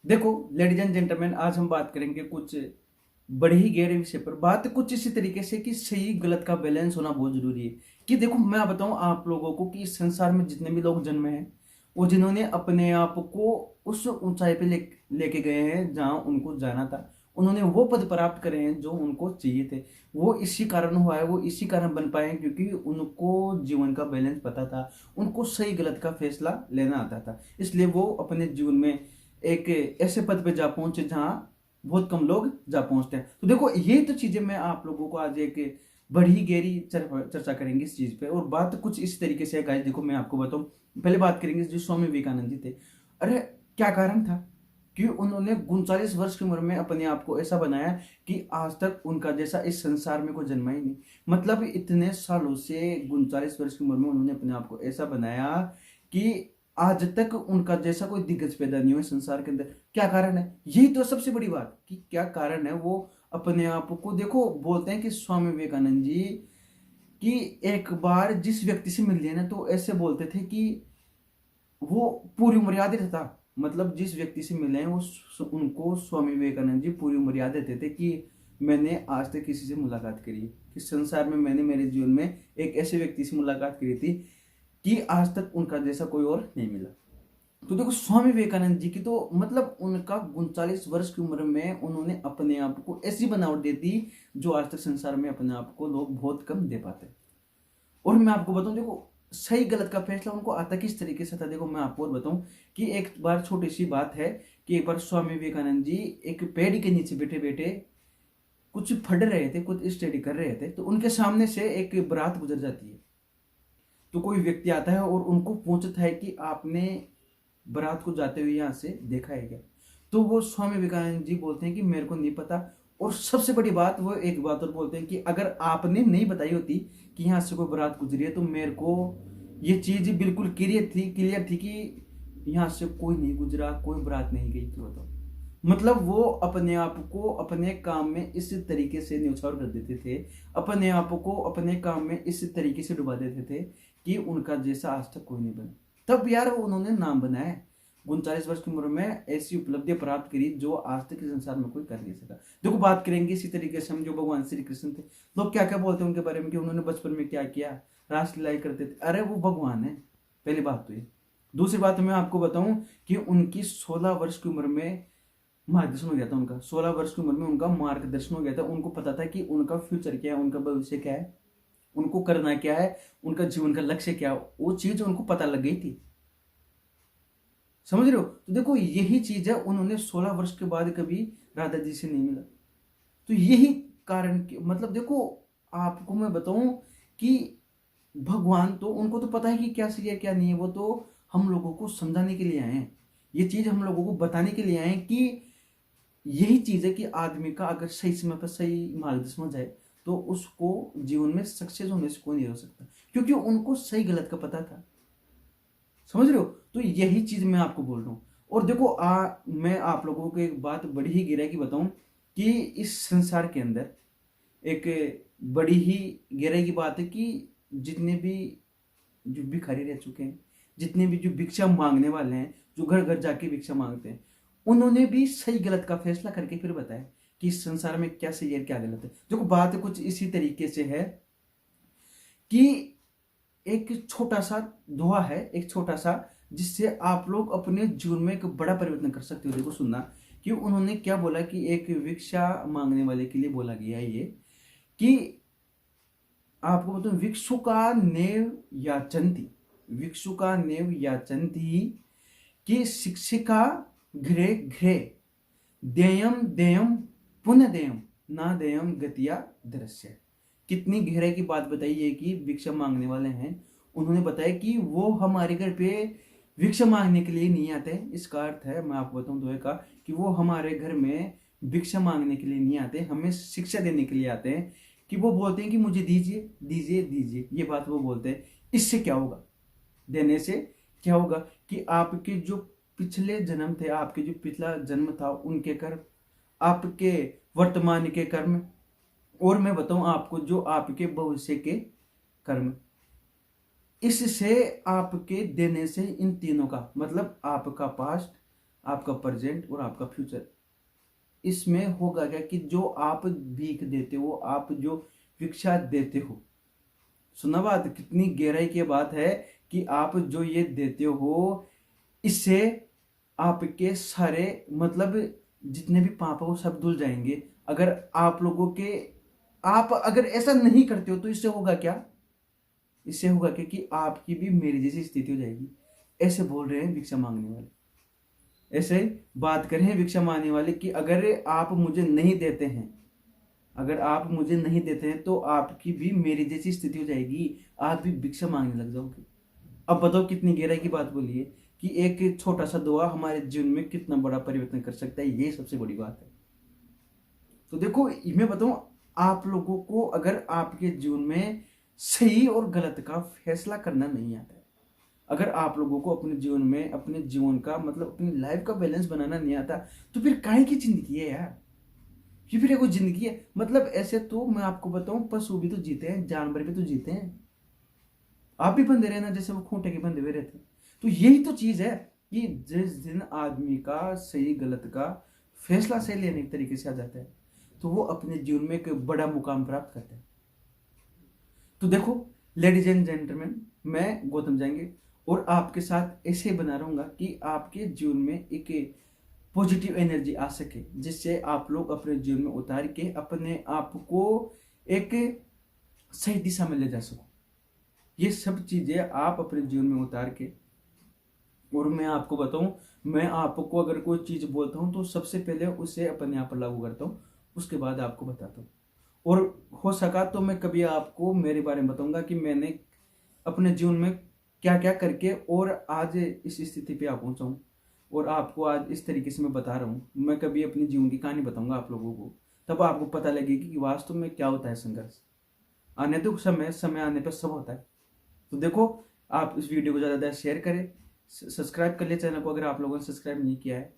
देखो ladies and gentleman, आज हम बात करेंगे कुछ बड़े ही गहरे विषय पर। बात कुछ इसी तरीके से कि सही गलत का बैलेंस होना बहुत जरूरी है। कि देखो मैं बताऊं आप लोगों को कि इस संसार में जितने भी लोग जन्मे हैं, वो जिन्होंने अपने आप को उस ऊंचाई पे लेके गए हैं जहां उनको जाना था, उन्होंने वो पद प्राप्त करे हैं जो उनको चाहिए थे। वो इसी कारण हुआ है, वो इसी कारण बन पाए हैं क्योंकि उनको जीवन का बैलेंस पता था, उनको सही गलत का फैसला लेना आता था। इसलिए वो अपने जीवन में एक ऐसे पद पे जा पहुंचे जहां बहुत कम लोग जा पहुंचते हैं। तो देखो ये तो चीजें मैं आप लोगों को आज एक बड़ी ही गहरी चर्चा करेंगे इस चीज पे। और बात कुछ इस तरीके से है गाइस, देखो मैं आपको बताऊं, पहले बात करेंगे जो स्वामी विवेकानंद जी थे। अरे क्या कारण था कि उन्होंने 39 वर्ष की उम्र में अपने आप को ऐसा बनाया कि आज तक उनका जैसा इस संसार में कोई जन्मा ही नहीं। मतलब इतने सालों से 39 वर्ष की उम्र में उन्होंने अपने आप को ऐसा बनाया कि आज तक उनका जैसा कोई दिग्गज पैदा नहीं हुआ संसार के अंदर। क्या कारण है? यही तो सबसे बड़ी बात कि क्या कारण है। वो अपने आप को देखो, बोलते हैं कि स्वामी विवेकानंद जी कि एक बार जिस व्यक्ति से मिल लिया ना, तो ऐसे बोलते थे कि वो पूरी उम्र याद रहता। मतलब जिस व्यक्ति से मिले हैं वो उनको स्वामी विवेकानंद जी पूरी उम्र याद रहते थे कि मैंने आज तक किसी से मुलाकात करी है, कि संसार में मैंने मेरे जीवन में एक ऐसे व्यक्ति से मुलाकात करी थी कि आज तक उनका जैसा कोई और नहीं मिला। तो देखो स्वामी विवेकानंद जी की तो मतलब उनका 39 वर्ष की उम्र में उन्होंने अपने आप को ऐसी बनावट दे दी जो आज तक संसार में अपने आप को लोग बहुत कम दे पाते। और मैं आपको बताऊं, देखो सही गलत का फैसला उनको आता किस तरीके से था। देखो मैं आपको और बताऊं कि एक बार छोटी सी बात है कि एक बार स्वामी विवेकानंद जी एक पेड़ के नीचे बैठे बैठे कुछ पढ़ रहे थे, कुछ स्टडी कर रहे थे। तो उनके सामने से एक बारात गुजर जाती है। तो कोई व्यक्ति आता है और उनको पूछता है कि आपने बारात को जाते हुए यहाँ से देखा है क्या? तो वो स्वामी विवेकानंद जी बोलते हैं कि मेरे को नहीं पता। और सबसे बड़ी बात, वो एक बात और बोलते हैं कि अगर आपने नहीं बताई होती कि यहाँ से कोई बारात गुजरी है, तो मेरे को ये चीज बिल्कुल क्लियर थी कि यहाँ से कोई नहीं गुजरा, कोई बारात नहीं गई थी। बताओ, मतलब वो अपने आप को अपने काम में इस तरीके से न्यौछावर कर देते थे, अपने आप को अपने काम में इस तरीके से डुबा देते थे कि उनका जैसा आज तक कोई नहीं बना। तब यार वो उन्होंने नाम बनाया। 39 वर्ष की उम्र में ऐसी उपलब्धियां प्राप्त करी जो आज तक इस संसार में कोई कर नहीं सका। देखो बात करेंगे इसी तरीके से हम जो भगवान श्री कृष्ण थे। लोग क्या क्या बोलते हैं उनके बारे में कि उन्होंने बचपन में क्या किया, रासलीलाएं करते थे। अरे वो भगवान है, पहली बात तो ये। दूसरी बात मैं आपको बताऊं कि उनकी 16 वर्ष की उम्र में मार्गदर्शन हो गया था। उनका 16 वर्ष की उम्र में उनका मार्गदर्शन हो गया था। उनको पता था कि उनका फ्यूचर क्या है, उनका भविष्य क्या है, उनको करना क्या है, उनका जीवन का लक्ष्य क्या है। वो चीज उनको पता लग गई थी। समझ रहे हो? तो देखो यही चीज है, उन्होंने 16 वर्ष के बाद कभी राधा जी से नहीं मिला। तो यही कारण मतलब देखो आपको मैं बताऊं कि भगवान तो उनको तो पता है कि क्या सही है क्या नहीं है। वो तो हम लोगों को समझाने के लिए आए हैं, ये चीज हम लोगों को बताने के लिए आए हैं कि यही चीज है कि आदमी का अगर सही समय पर सही मार्गदर्शन हो जाए तो उसको जीवन में सक्सेस होने से कोई नहीं हो सकता, क्योंकि उनको सही गलत का पता था। समझ रहे हो? तो यही चीज मैं आपको बोल रहा हूँ। और देखो मैं आप लोगों को एक बात बड़ी ही गहराई की बताऊं कि इस संसार के अंदर एक बड़ी ही गहराई की बात है कि जितने भी जो भिखारी रह चुके हैं, जितने भी जो भिक्षा मांगने वाले हैं, जो घर घर जाके भिक्षा मांगते हैं, उन्होंने भी सही गलत का फैसला करके फिर बताया कि इस संसार में क्या सही है क्या गलत है। देखो बात कुछ इसी तरीके से है कि एक छोटा सा दोहा है, एक छोटा सा, जिससे आप लोग अपने जीवन में एक बड़ा परिवर्तन कर सकते हो। देखो सुनना कि उन्होंने क्या बोला कि एक भिक्षा मांगने वाले के लिए बोला गया है ये कि आपको बताऊं, भिक्षु का नेव याचन्ति कि शिक्षिका घृ घृ देयम देयम पुनः देयम ना देयम गतिया दृश्य। कितनी गहराई की बात बताई है कि भिक्षा मांगने वाले हैं, उन्होंने बताया कि वो हमारे घर पे भिक्षा मांगने के लिए नहीं आते। इसका अर्थ है, मैं आपको बताऊं दोहे का, कि वो हमारे घर में भिक्षा मांगने के लिए नहीं आते, हमें शिक्षा देने के लिए आते हैं। कि वो बोलते हैं कि मुझे दीजिए दीजिए दीजिए, ये बात वो बोलते हैं। इससे क्या होगा? देने से क्या होगा कि आपके जो पिछले जन्म थे, आपके जो पिछला जन्म था उनके कर्म, आपके वर्तमान के कर्म, और मैं बताऊं आपको जो आपके भविष्य के कर्म, इससे आपके देने से इन तीनों का मतलब आपका पास्ट, आपका प्रेजेंट और आपका फ्यूचर। इसमें होगा क्या कि जो आप भीख देते हो, आप जो भिक्षा देते हो, सुना बात, कितनी गहराई की बात है कि आप जो ये देते हो, इससे आपके सारे मतलब जितने भी पाप हो सब धुल जाएंगे। अगर आप लोगों के, आप अगर ऐसा नहीं करते हो तो इससे होगा क्या, इससे होगा क्या कि आपकी भी मेरी जैसी स्थिति हो जाएगी। ऐसे बोल रहे हैं भिक्षा मांगने वाले, ऐसे बात करें हैं भिक्षा मांगने वाले कि अगर आप मुझे नहीं देते हैं, अगर आप मुझे नहीं देते हैं तो आपकी भी मेरी जैसी स्थिति हो जाएगी, आप भी भिक्षा मांगने लग जाओगे। अब बताओ कितनी गहराई की बात बोली है कि एक छोटा सा दुआ हमारे जीवन में कितना बड़ा परिवर्तन कर सकता है, ये सबसे बड़ी बात है। तो देखो मैं बताऊं, आप लोगों को अगर आपके जीवन में सही और गलत का फैसला करना नहीं आता है, अगर आप लोगों को अपने जीवन में अपने जीवन का मतलब अपनी लाइफ का बैलेंस बनाना नहीं आता, तो फिर काहे की जिंदगी है यार, ये फिर कोई जिंदगी है? मतलब ऐसे तो मैं आपको बताऊं, पशु भी तो जीते हैं, जानवर भी तो जीते हैं, आप भी बंधे रहना जैसे वो खूंटे के बंधे हुए रहते हैं। तो यही तो चीज है कि जिस दिन आदमी का सही गलत का फैसला सही लेने के तरीके से आ जाता है, तो वो अपने जीवन में एक बड़ा मुकाम प्राप्त करता है। तो देखो लेडीज एंड जेंटलमैन, मैं गौतम जाएंगे और आपके साथ ऐसे बना रहूंगा कि आपके जीवन में एक पॉजिटिव एनर्जी आ सके, जिससे आप लोग अपने जीवन में उतार के अपने आप को एक सही दिशा में ले जा सको। ये सब चीजें आप अपने जीवन में उतार के, और मैं आपको बताऊं, मैं आपको अगर कोई चीज बोलता हूं तो सबसे पहले उसे अपने आप पर लागू करता हूं, उसके बाद आपको बताता हूं। और हो सका तो मैं कभी आपको मेरे बारे में बताऊंगा कि मैंने अपने जीवन में क्या क्या करके और आज इस स्थिति पे आ पहुंचा हूं, और आपको आज इस तरीके से मैं बता रहा हूं। मैं कभी अपनी जीवन की कहानी बताऊंगा आप लोगों को, तब आपको पता लगेगी कि वास्तव में क्या होता है संघर्ष। आने तो समय आने पर सब होता है। तो देखो, आप इस वीडियो को ज़्यादा शेयर करें, सब्सक्राइब कर ले चैनल को अगर आप लोगों ने सब्सक्राइब नहीं किया है।